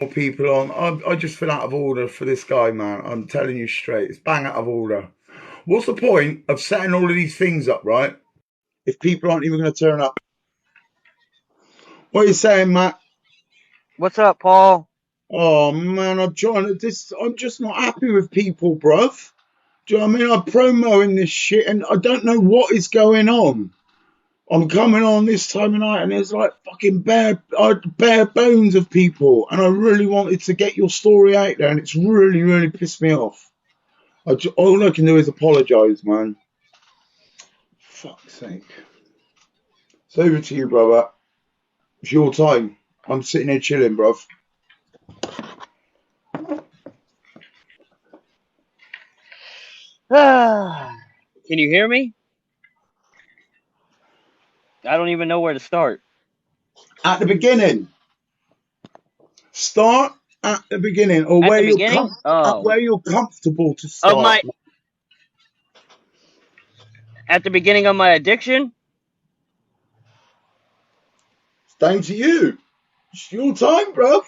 people on. I just feel out of order for this guy, man. I'm telling you straight. It's bang out of order. What's the point of setting all of these things up, right? If people aren't even going to turn up. What are you saying, Matt? What's up, Paul? Oh man, I'm trying to this. I'm just not happy with people, bruv. Do you know what I mean? I'm promoting this shit, and I don't know what is going on. I'm coming on this time of night, and there's like fucking bare bones of people, and I really wanted to get your story out there, and it's really pissed me off. All I can do is apologise, man. Fuck's sake. It's over to you, brother. It's your time. I'm sitting here chilling, bruv. Can you hear me? I don't even know where to start. At the beginning. Start at the beginning, or At where the you're beginning? where you're comfortable to Of start. my at the beginning of my addiction? It's down to you. It's your time, bruv.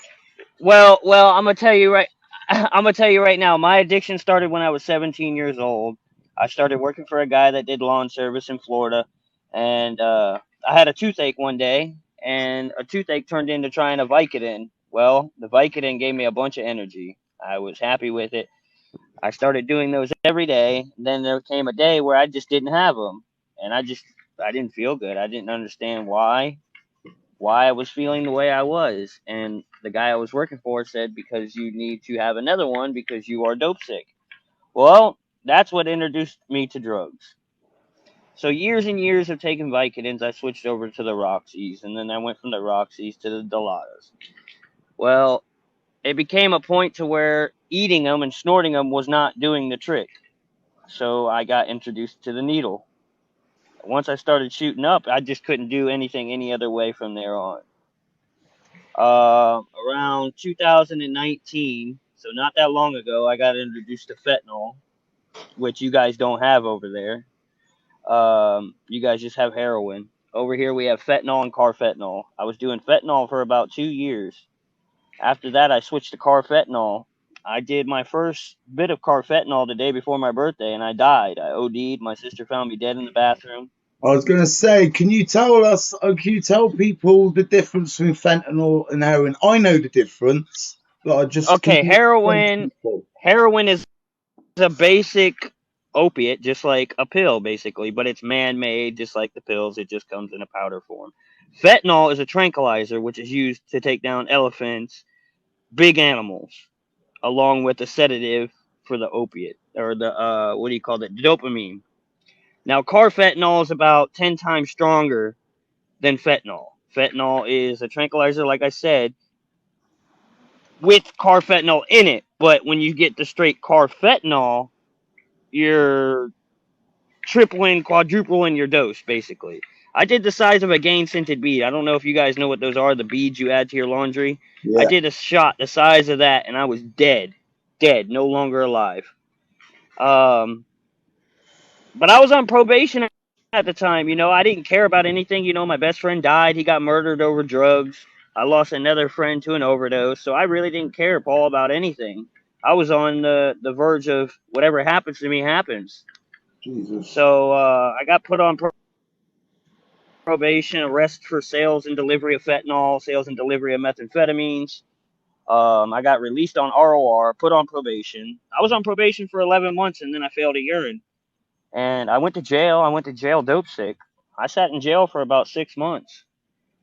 Well, I'm gonna tell you right. I'm gonna tell you right now. My addiction started when I was 17 years old. I started working for a guy that did lawn service in Florida, and I had a toothache one day, and a toothache turned into trying a Vicodin. Well, the Vicodin gave me a bunch of energy. I was happy with it. I started doing those every day. Then there came a day where I just didn't have them, and I didn't feel good. I didn't understand why I was feeling the way I was. And the guy I was working for said, because you need to have another one because you are dope sick. Well, that's what introduced me to drugs. So years and years of taking Vicodins, I switched over to the Roxys, and then I went from the Roxys to the Dilaudid. Well, it became a point to where eating them and snorting them was not doing the trick. So I got introduced to the needle. Once I started shooting up, I just couldn't do anything any other way from there on. Around 2019, so not that long ago, I got introduced to fentanyl, which you guys don't have over there. You guys just have heroin. Over here, we have fentanyl and carfentanil. I was doing fentanyl for about 2 years. After that, I switched to carfentanil. I did my first bit of carfentanil the day before my birthday, and I died. I OD'd. My sister found me dead in the bathroom. I was going to say, can you tell us? Can you tell people the difference between fentanyl and heroin? I know the difference, but I just can Okay, you explain to heroin. people? Heroin is a basic opiate, just like a pill, basically, but it's man-made, just like the pills. It just comes in a powder form. Fentanyl is a tranquilizer, which is used to take down elephants, big animals, along with a sedative for the opiate or the what do you call it, dopamine. Now, carfentanil is about 10 times stronger than fentanyl. Fentanyl is a tranquilizer, like I said, with carfentanil in it, but when you get the straight carfentanil, you're tripling, quadrupling your dose, basically. I did the size of a gain scented bead. I don't know if you guys know what those are, the beads you add to your laundry. I Yeah, did a shot the size of that, and I was dead. Dead, no longer alive. Um, but I was on probation at the time. I didn't care about anything. My best friend died. He got murdered over drugs. I lost another friend to an overdose. So I really didn't care, Paul, about anything. I was on the verge of whatever happens to me happens. Jesus. So I got put on probation, arrest for sales and delivery of fentanyl, sales and delivery of methamphetamines. I got released on ROR, put on probation. I was on probation for 11 months, and then I failed a urine. And I went to jail. I went to jail dope sick. I sat in jail for about 6 months,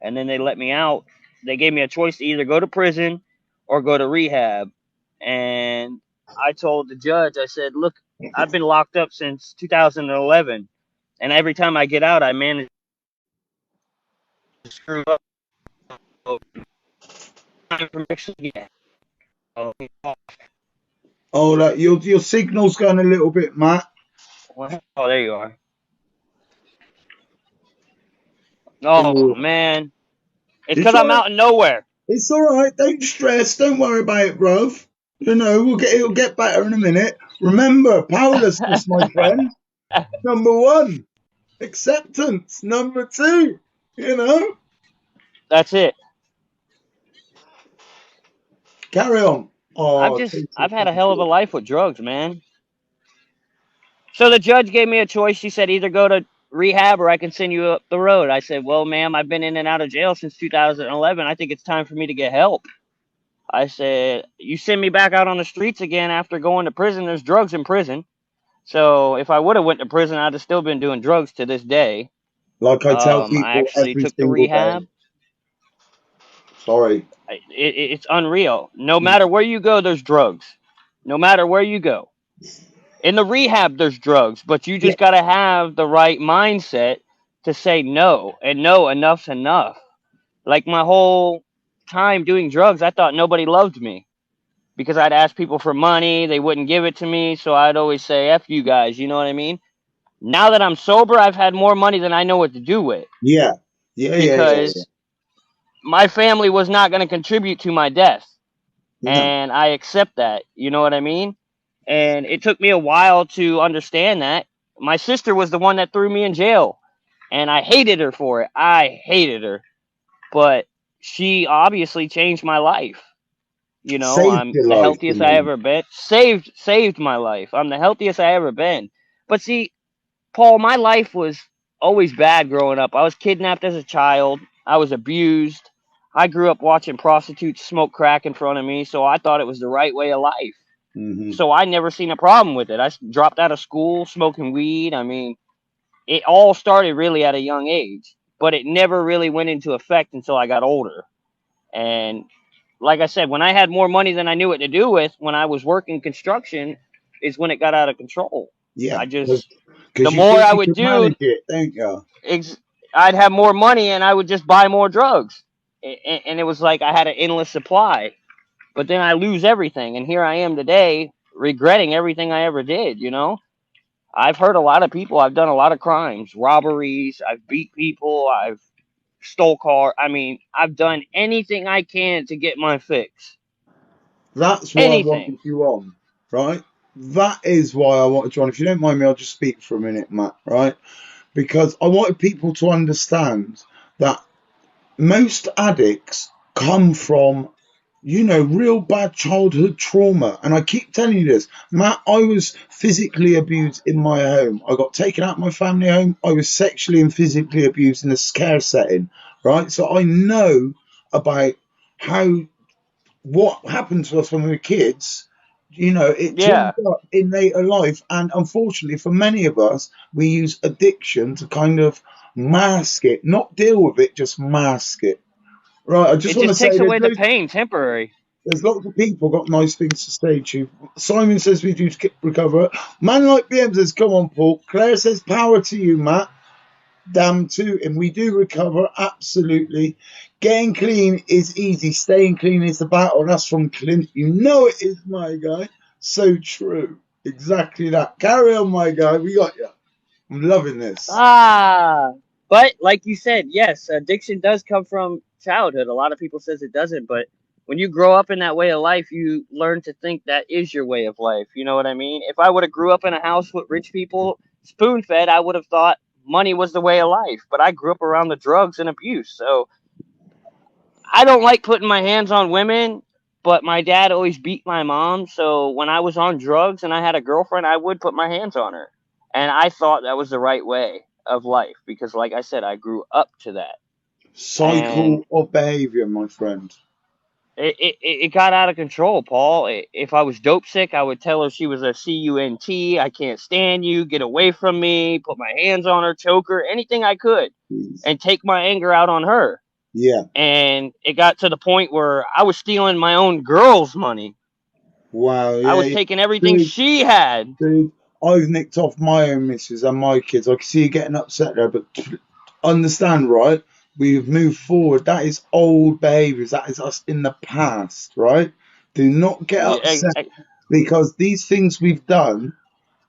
and then they let me out. They gave me a choice to either go to prison or go to rehab. And I told the judge, I said, look, I've been locked up since 2011, and every time I get out, I manage to screw up information again. Oh, Oh, that your signal's going a little bit, Matt. there you are. Oh Oh, man, it's it's because all I'm right. out in nowhere. It's all right. Don't stress. Don't worry about it, bruv. It'll get better in a minute. Remember, powerlessness, my friend. Number one, acceptance. Number two, you know. That's it. Carry on. Oh, I've had a hell of a life with drugs, man. So the judge gave me a choice. She said either go to rehab or I can send you up the road. I said, well, ma'am, I've been in and out of jail since 2011. I think it's time for me to get help. I said, you send me back out on the streets again after going to prison. There's drugs in prison. So if I would have went to prison, I'd have still been doing drugs to this day. like I tell I people actually every took the single day. rehab. Sorry. It's unreal. No matter where you go, there's drugs. No matter where you go. In the rehab, there's drugs, but you Yeah, just got to have the right mindset to say no. And no, enough's enough. Like my whole time doing drugs, I thought nobody loved me because I'd ask people for money. They wouldn't give it to me. So I'd always say, F you guys. You know what I mean? Now that I'm sober, I've had more money than I know what to do with yeah, yeah, yeah, yeah, yeah. because my family was not going to contribute to my death. No. And I accept that. You know what I mean? And it took me a while to understand that. My sister was the one that threw me in jail, and I hated her for it. I hated her, but she obviously changed my life. You know, Saved I'm your the life, you healthiest I mean? ever been. Saved my life. I'm the healthiest I ever been. But see, Paul, my life was always bad growing up. I was kidnapped as a child. I was abused. I grew up watching prostitutes smoke crack in front of me, so I thought it was the right way of life. Hmm. So I never seen a problem with it. I dropped out of school smoking weed. I mean, it all started really at a young age, but it never really went into effect until I got older. And like I said, when I had more money than I knew what to do with, when I was working construction, is when it got out of control. Yeah, I just, the because you more think I you would could do, manage it, don't you? I'd have more money and I would just buy more drugs. And it was like I had an endless supply. But then I lose everything. And here I am today regretting everything I ever did, you know? I've hurt a lot of people. I've done a lot of crimes, robberies. I've beat people. I've stole car. I mean, I've done anything I can to get my fix. That's why I Anything. wanted you on, right? That is why I wanted you on. If you don't mind me, I'll just speak for a minute, Matt, right? Because I wanted people to understand that most addicts come from, real bad childhood trauma. And I keep telling you this, Matt, I was physically abused in my home. I got taken out of my family home. I was sexually and physically abused in a care setting, right? So I know about how what happened to us when we were kids. It Yeah. turns up in later life. And unfortunately, for many of us, we use addiction to kind of mask it, not deal with it, just mask it. Right, I just It want to just say takes away the pain temporary. there's lots of people got nice things to say to you. Simon says we do recover. Man like BM says, come on, Paul. Claire says, power to you, Matt. Damn to him. We do recover, absolutely. Getting clean is easy. Staying clean is the battle. That's from Clint. You know it is, my guy. So true. Exactly that. Carry on, my guy. We got you. I'm loving this. Ah. But like you said, yes, addiction does come from childhood. A lot of people says it doesn't, but when you grow up in that way of life, you learn to think that is your way of life. You know what I mean? If I would have grew up in a house with rich people, spoon fed, I would have thought money was the way of life. But I grew up around the drugs and abuse. So I don't like putting my hands on women, but my dad always beat my mom. So when I was on drugs and I had a girlfriend, I would put my hands on her. And I thought that was the right way of life because, like I said, I grew up to that. And Cycle of behavior, my friend. it got out of control, Paul. If I was dope sick, I would tell her she was a cunt. I can't stand you. Get away from me. Put my hands on her, choke her, anything I could, Please. and take my anger out on her. Yeah. And it got to the point where I was stealing my own girl's money. Wow. I Yeah. was Yeah. taking everything Dude, she had. dude, I've nicked off my own missus and my kids. I can see you getting upset there, but understand, right? We've moved forward. That is old behaviors. That is us in the past, right? Do not get Yeah, upset because these things we've done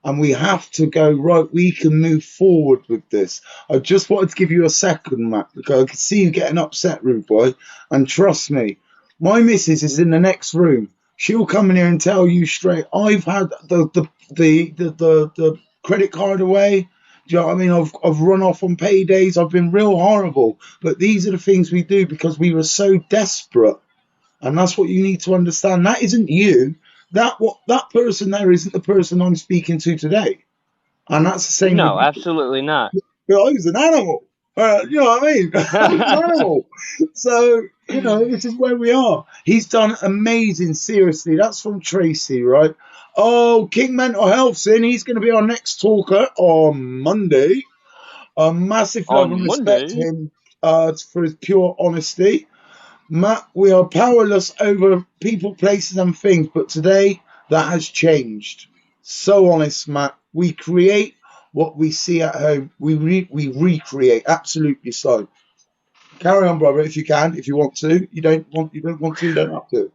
and we have to go, right, we can move forward with this. I just wanted to give you a second, Matt, because I can see you getting upset, rude boy. And trust me, my missus is in the next room. She'll come in here and tell you straight. I've had the credit card away. Do you know what I mean? I've run off on paydays. I've been real horrible. But these are the things we do because we were so desperate. And that's what you need to understand. That isn't you. That person there isn't the person I'm speaking to today. And that's the same with No, you. absolutely not. I was an animal. You know what I mean? I was an animal. So, this is where we are. He's done amazing, seriously. That's from Tracy, right? Oh, King Mental Health's in. He's going to be our next talker on Monday. Massive love On and respect to Monday. him for his pure honesty. Matt, we are powerless over people, places, and things, but today that has changed. So honest, Matt. We create what we see at home. We recreate. Absolutely so. Carry on, brother, if you can, if you want to. You don't want to, you don't have to.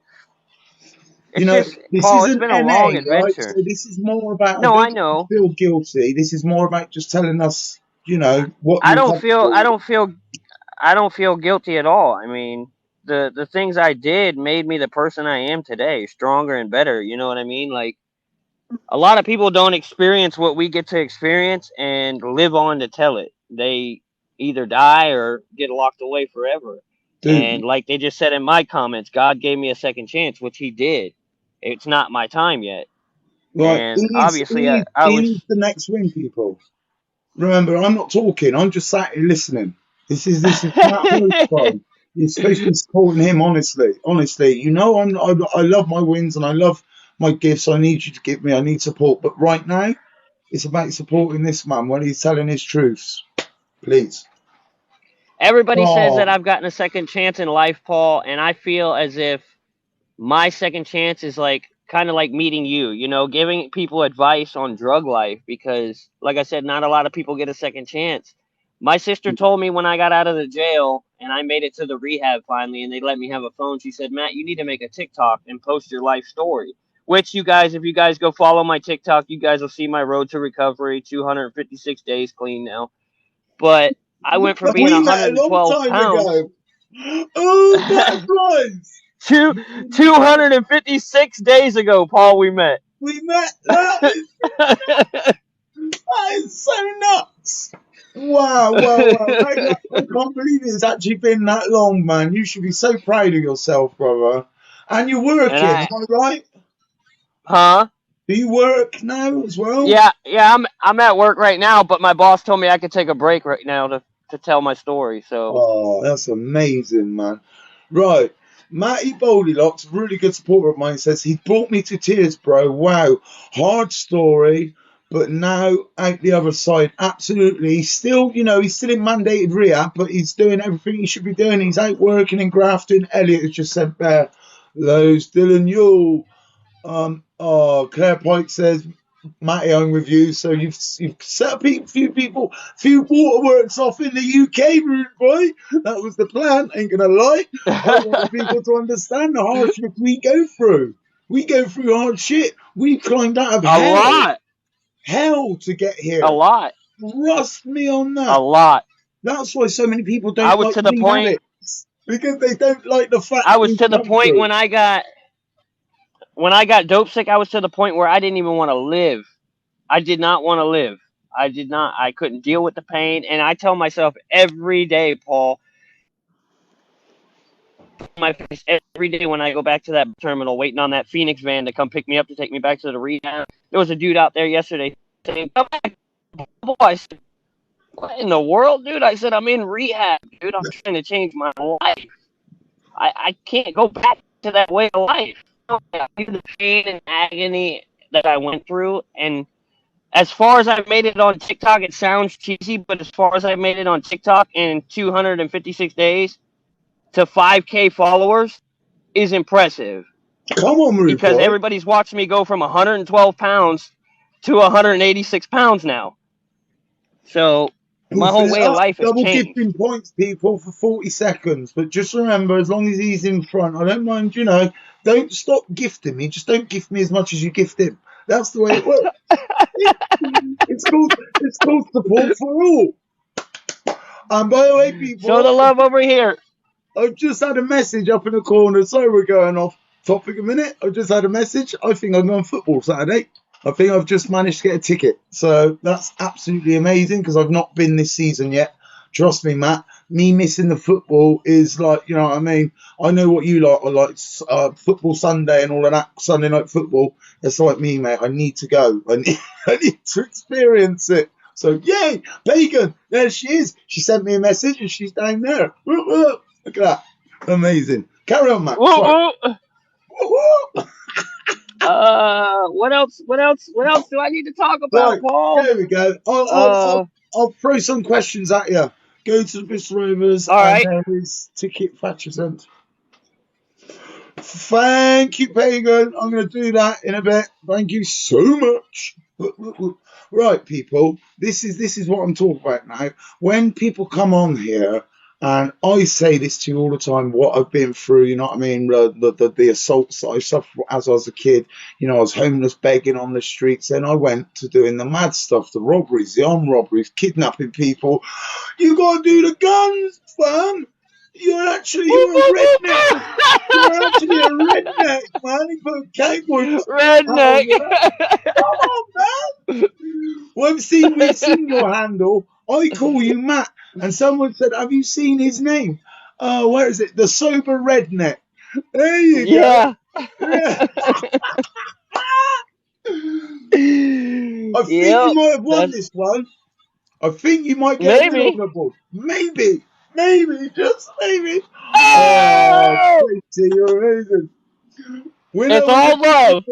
It's just, This Paul, it's isn't been a NA, long right? So adventure. this is more about, I No, I don't know. feel guilty. This is more about just telling us, what I you're don't feel comfortable I with. don't feel I don't feel guilty at all. I mean, the things I did made me the person I am today, stronger and better, you know what I mean? Like, a lot of people don't experience what we get to experience and live on to tell it. They either die or get locked away forever. And Dude, like they just said in my comments, God gave me a second chance, which he did. It's not my time yet. right, And obviously I he was needs the next win, people. Remember, I'm not talking. I'm just sat here listening. This is Matt Hall's phone. You're supposed to be supporting him, honestly. Honestly, I love my wins and I love my gifts. I need you to give me. I need support. But right now, it's about supporting this man when he's telling his truths. Please. everybody says that Oh, I've gotten a second chance in life, Paul, and I feel as if my second chance is like kind of like meeting you, giving people advice on drug life because like I said, not a lot of people get a second chance. My sister told me when I got out of the jail and I made it to the rehab finally and they let me have a phone, she said, Matt, you need to make a TikTok and post your life story. Which you guys, if you guys go follow my TikTok, you guys will see my road to recovery, 256 days clean now. But I went from being we met a long 112 time pounds ago. Oh, butterflies! 256 days ago, Paul, we met. We met. That is so nuts. Wow, wow, wow. I can't believe it's actually been that long, man. You should be so proud of yourself, brother. And you're And working, am I right? huh? Do you work now as well? Yeah, I'm at work right now, but my boss told me I could take a break right now to tell my story. So Oh, that's amazing, man. Right. Matty Boldilocks, really good supporter of mine, says he brought me to tears, bro. Wow. Hard story, but now out the other side. Absolutely. He's still, he's still in mandated rehab, but he's doing everything he should be doing. He's out working and grafting. Elliot has just said there, Lowe's, Dylan Yule. Claire Pike says, Matty, I'm with you. So you've set up a few waterworks off in the UK, rude boy. That was the plan. Ain't gonna lie. I want people to understand the hardship we go through. We go through hard shit. We climbed out of a lot, hell to get a here. lot, Trust me on a that. lot. That's why so many people I don't was like to the clean point. addicts, because they don't like the fact I that was we've to the come point through. when I got dope sick. I was to the point where I didn't even want to live. I did not want to live. I did not. I couldn't deal with the pain, and I tell myself every day, Paul, my face every day when I go back to that terminal, waiting on that Phoenix van to come pick me up to take me back to the rehab. There was a dude out there yesterday saying, "Come back, boy." I said, "What in the world, dude?" I said, "I'm in rehab, dude. I'm trying to change my life. I can't go back to that way of life. I feel the pain and agony that I went through, and as far as I've made it on TikTok, it sounds cheesy, but as far as I've made it on TikTok in 256 days to 5K followers is impressive Come on, rude because boy. everybody's watching me go from 112 pounds to 186 pounds now. So We'll my whole fill it way of up. life has Double changed. gifting points, people, for 40 seconds. But just remember, as long as he's in front, I don't mind, don't stop gifting me. Just don't gift me as much as you gift him. That's the way it works. It's called support for all. And by the way, Show people, the love over here. I've just had a message up in the corner. Sorry, we're going off topic a minute. I've just had a message. I think I'm going football Saturday. I think I've just managed to get a ticket. So that's absolutely amazing because I've not been this season yet. Trust me, Matt. me missing the football is like, you know what I mean? I know what you like. I like football Sunday and all of that, Sunday night football. It's like me, mate. I need to go. I need to experience it. So, yay, Pagan, there she is. She sent me a message and she's down there. Look at that. Amazing. Carry on, Matt. Whoa, whoa. What else? What else? What else do I need to talk about, Right, Paul? there we go. I'll throw some questions at you. Go to the Bristol Rovers, All and right. there is Ticket Thatcherson. Thank you, Pagan. I'm going to do that in a bit. Thank you so much. Right, people. This is what I'm talking about now. When people come on here, and I say this to you all the time, what I've been through, you know what I mean? The assaults that I suffered as I was a kid. You know, I was homeless, begging on the streets. Then I went to doing the mad stuff, the robberies, the armed robberies, kidnapping people. You got to do the guns, fam. You're a redneck. You're actually a redneck, man. You put cowboy Redneck. Come on, man. Well, we've seen your handle. I call you Matt, and someone said, "Have you seen his name? Where is it? The Sober Redneck." There you Yeah. go. Yeah. I think you might have won this one. I think you might get a win on the board. Maybe, just maybe. Oh! Tracy, you're amazing. It's all love.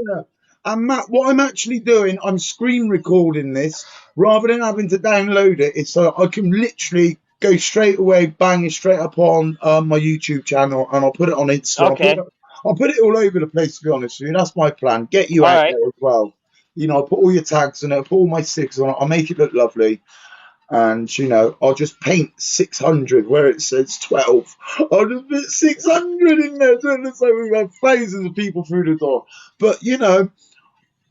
And Matt, what I'm actually doing, I'm screen recording this rather than having to download it. It's so I can literally go straight away, bang it straight up on my YouTube channel, and I'll put it on Insta. Okay. I'll put it all over the place, to be honest with you. That's my plan. Get you out there as well. You know, I'll put all your tags on it, I'll put all my sticks on it, I'll make it look lovely. And, you know, I'll just paint 600 where it says 12. I'll just put 600 in there. So it looks like we've got thousands of people through the door. But, you know,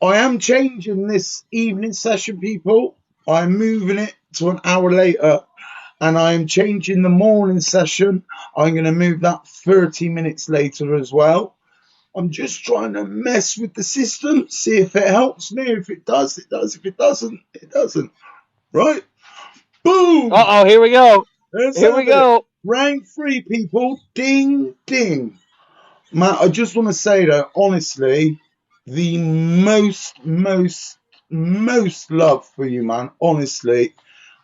I am changing this evening session, people. I'm moving it to an hour later. And I am changing the morning session. I'm going to move that 30 minutes later as well. I'm just trying to mess with the system, see if it helps me. If it does, it does. If it doesn't, it doesn't. Right? Boom! Uh-oh, here we go. Here we go. Round 3, people. Ding, ding. Matt, I just want to say that, honestly, the most love for you, man. Honestly.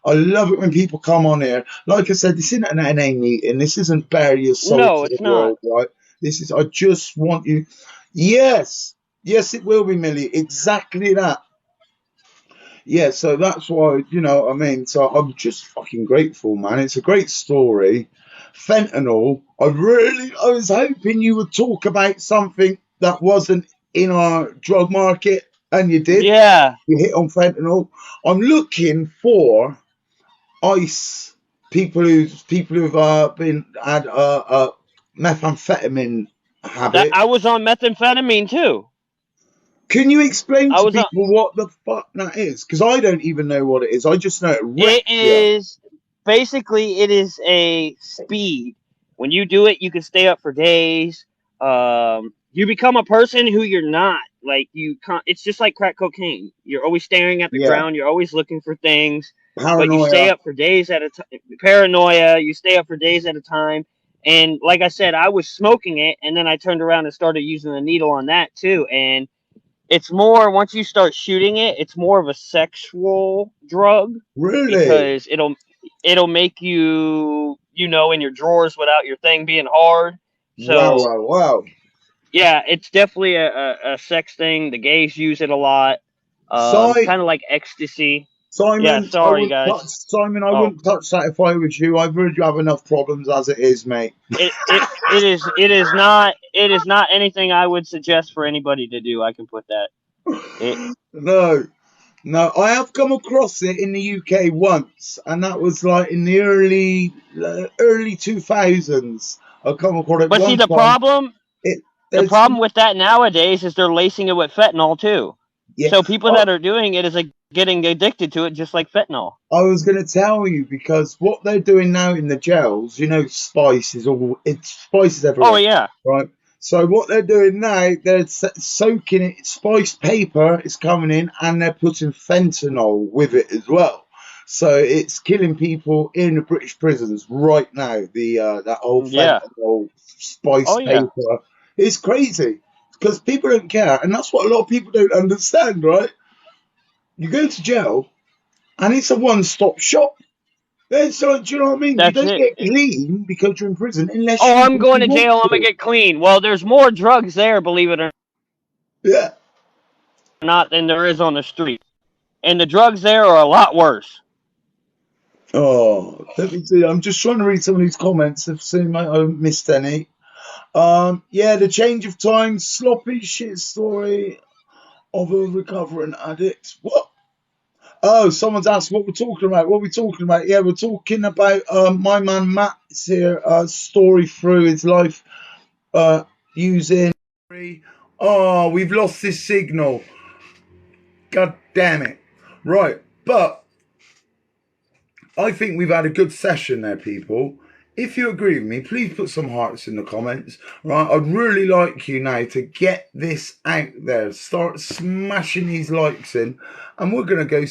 I love it when people come on here. Like I said, this isn't an NA meeting. This isn't bury your soul No, to it's the world, not. right? This is, I just want you. Yes, it will be, Millie. Exactly that. Yeah, so that's why, you know what I mean? So I'm just fucking grateful, man. It's a great story. Fentanyl, I was hoping you would talk about something that wasn't in our drug market, and you did. Yeah. You hit on fentanyl. I'm looking for ICE people who've had methamphetamine habit. I was on methamphetamine too. Can you explain to people what the fuck that is? Because I don't even know what it is. I just know it is basically a speed. When you do it, you can stay up for days. You become a person who you're not. Like it's just like crack cocaine. You're always staring at the ground. You're always looking for things. Paranoia. But you stay up for days at a time. Paranoia. You stay up for days at a time. And like I said, I was smoking it, and then I turned around and started using the needle on that too. And it's more, once you start shooting it, it's more of a sexual drug. Really? Because it'll make you, you know, in your drawers without your thing being hard. So wow. Yeah, it's definitely a sex thing. The gays use it a lot. Kind of like ecstasy. Simon, yeah, sorry guys. Simon, I wouldn't touch that if I was you. I've heard you have enough problems as it is, mate. It is not anything I would suggest for anybody to do. I can put that. No, I have come across it in the UK once, and that was like in the early 2000s. I've come across it. But see, the problem with that nowadays is they're lacing it with fentanyl too. Yeah. So people that are doing it is like getting addicted to it, just like fentanyl. I was going to tell you, because what they're doing now in the jails, you know, spice is everywhere. Oh yeah. Right. So what they're doing now, they're soaking it. Spice paper is coming in, and they're putting fentanyl with it as well. So it's killing people in the British prisons right now. That old Yeah. fentanyl spice Oh yeah. paper. It's crazy because people don't care, and that's what a lot of people don't understand, right? You go to jail, and it's a one-stop shop. It's like, do you know what I mean? You That's don't it. get clean because you're in prison unless Oh, you I'm going really to want jail. I'm gonna to. get clean. Well, there's more drugs there, believe it or Yeah. not, than there is on the street, and the drugs there are a lot worse. Oh, let me see. I'm just trying to read some of these comments. I've seen I haven't missed any. Yeah, the change of time, sloppy shit story of a recovering addict. What? Oh, someone's asked what we're talking about. What are we talking about? Yeah, we're talking about my man Matt's here, story through his life using. Oh, we've lost this signal. God damn it. Right, but I think we've had a good session there, people. If you agree with me, please put some hearts in the comments. Right, I'd really like you now to get this out there. Start smashing these likes in, and we're going to go